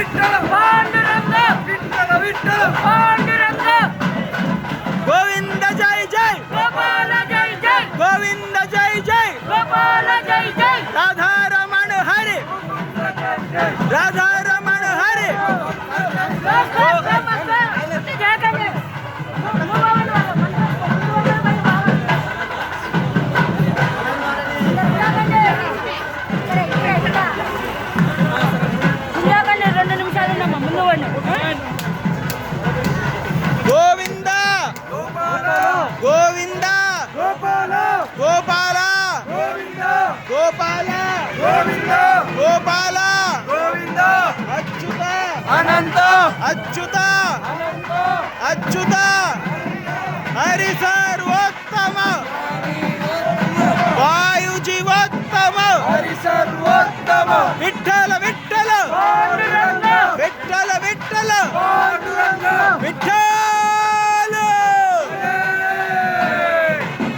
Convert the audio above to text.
విఠల పాండురంగ విఠల విఠల పాండురంగ గోవింద జై జై గోపాల జై జై గోవింద జై జై గోపాల జై జై రాధారమణ హరి రాధారమణ హరి గోవింద గోవింద గోపాల గోపాల గోవింద గోపాల గోవింద గోపాల గోవింద అచ్యుత అనంత అచ్యుత అచ్యుత హరి సర్వోత్తమ వాయు జీవోత్తమ హరి సర్వోత్తమ విఠల